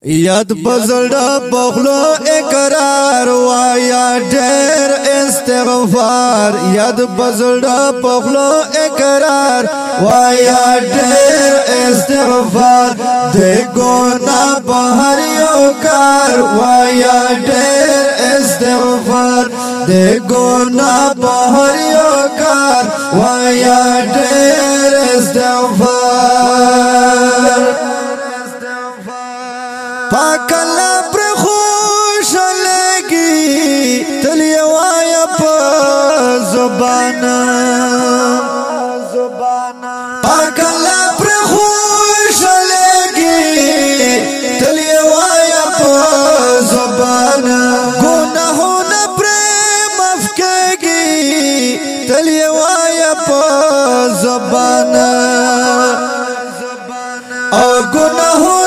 یاد بزړه بخلو اقرار وایا ډېر استغفار یاد بزړه بخلو اقرار وایا ډېر استغفار د ګناه بهر یو کار وایا ډېر استغفار د ګناه بهر یو کار وایا ډېر استغفار پاکلا پر خوش لگی تلی وایا پا زبانا پاکلا پر خوش لگی تلی وایا پا زبانا گناہون پر مفکگی تلی وایا پا زبانا او گناہون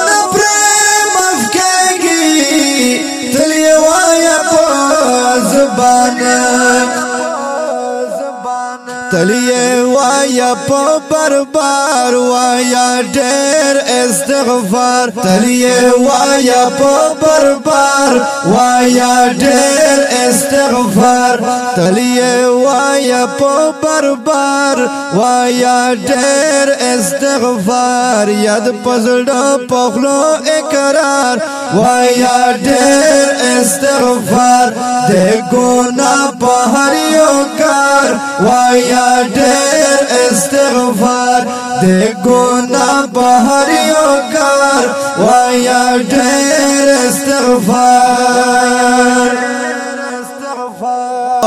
تلیه وایا په بربار وایا ډېر استغفار تلیه وایا په بربار وایا ډېر استغفار تلیه وایا په بربار وایا ډېر استغفار یاد پزړه پخلو اقرار وایا ډېر استغفار د ګناه په هر یو کار وایا ډېر استغفار د ګناه په هر یو کار وایا ډېر استغفار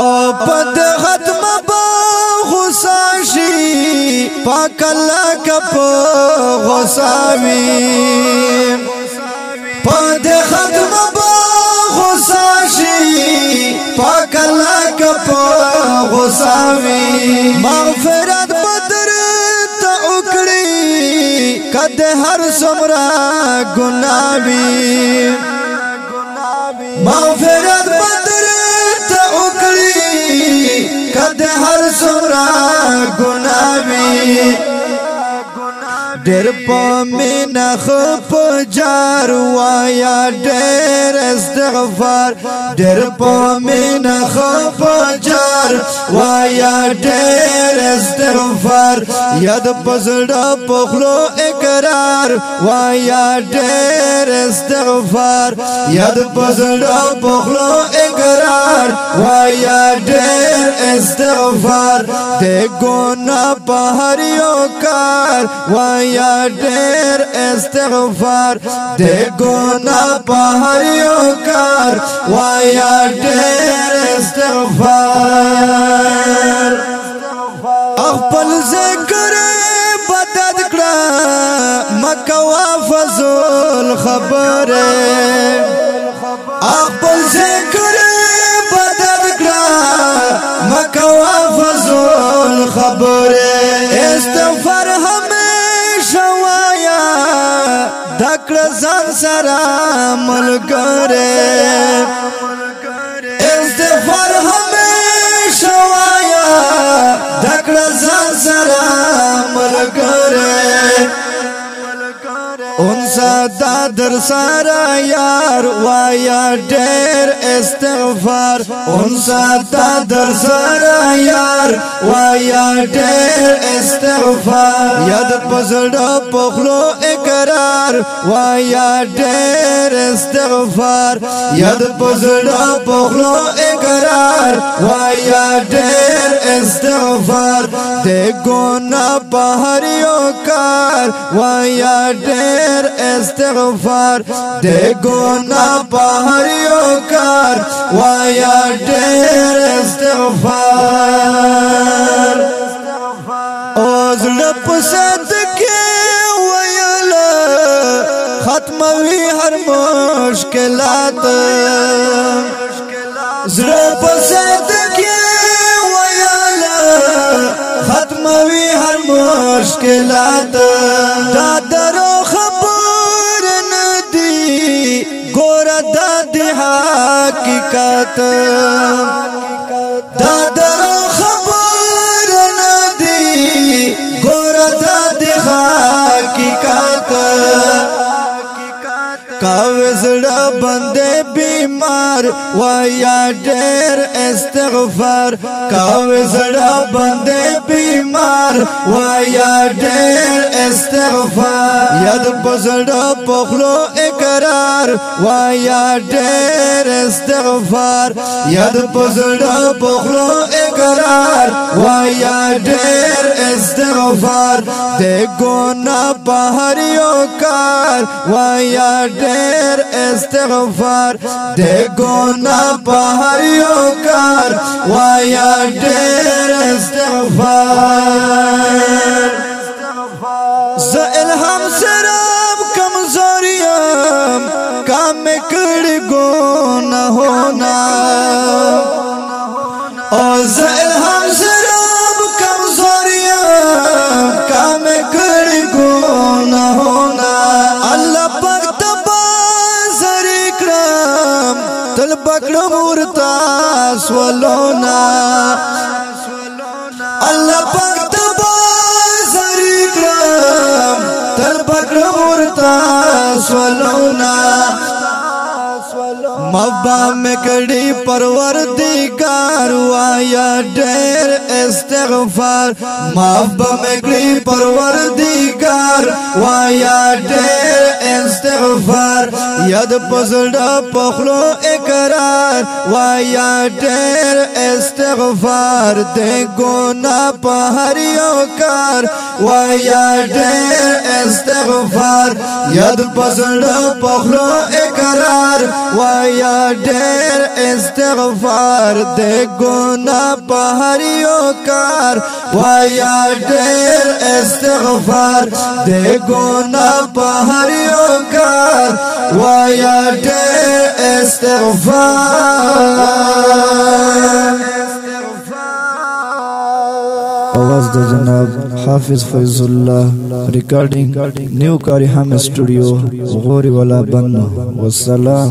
او پد ختم با غصه شي پاک الله کپ غصاوي پد ختم با غصه شي پاک الله کپ غصاوي مغفرت بدر ته وکړي کده هر څومره ګناوي مغفرت بدر ته وکړي کده هر څومره ګناوي ډېر پمنه خپ جار وایا ډېر استغفار ډېر پمنه خپ جار وایا ډېر استغفار یاد پزړه پخلو اقرار وایا ډېر استغفار یاد پزړه پخلو اقرار وایا ډېر استغفار د ګناه په هر یو کار وایا ډېر استغفار د ګناه په هر یو کار وایا ډېر استغفار خپل ذکر بدد کړه مکوا فضل خبره خپل ذکر بدد کړه مکوا فضل خبره استغفار دکړه ځان سره ملګری استغفار همیشه وایا دکړه ځان سره ملګری انسا دا در سارا یار وایا ډېر استغفار انسا دا در سارا یار وایا ډېر استغفار یاد پزړه پخلو اقرار وایا ډېر استغفار یاد پزړه پخلو اقرار وایا ډېر استغفار د ګناه په هر یو کار وایا ډېر استغفار د ګناه په هر یو کار وایا ډېر استغفار او زړه په صدقه ویل ختموي هر مشکلات زړه په صدقه ویل ختموي هر مشکلات دا درو حقیقت دا درو خبر ندی ګور دا د حقیقت وزړه بندے بیمار وایا ډېر استغفار کا وزړه بندے بیمار وایا ډېر استغفار یاد پزړه پخلو اقرار وایا ډېر استغفار یاد پزړه پخلو اقرار وایا ډېر استغفار دے گونا بہر یو کار وایا ډېر استغفار دے گونا بہر یو کار وایا ډېر استغفار ز الہام سرام کمزوریم کام کڑی گونا ہونا اور ز الہام سرام کمزوریم کام کڑی گونا ہونا اللہ پاک تبا زری کرم تل بکڑم ورتا سولونا اللہ پاک تبا زری کرم تل بکڑم ورتا سولونا مبا میں کڑی پروردگار وایا ډېر استغفار مبا میں کڑی پروردگار وایا ډېر استغفار یاد پزړه پخلو اقرار وایا ډېر استغفار دے گونا پہر یو کار وایا ډېر استغفار یاد پزړه پخلو اقرار وایا ډېر استغفار دے گونا پہر یو کار وایا ډېر استغفار دے گونا پہر یو کار وایا ډېر استغفار आवाज द जनाब हाफिज Faizullah recording new कारिहाम स्टूडियो गोरी वाला बन्नो वस्सलाम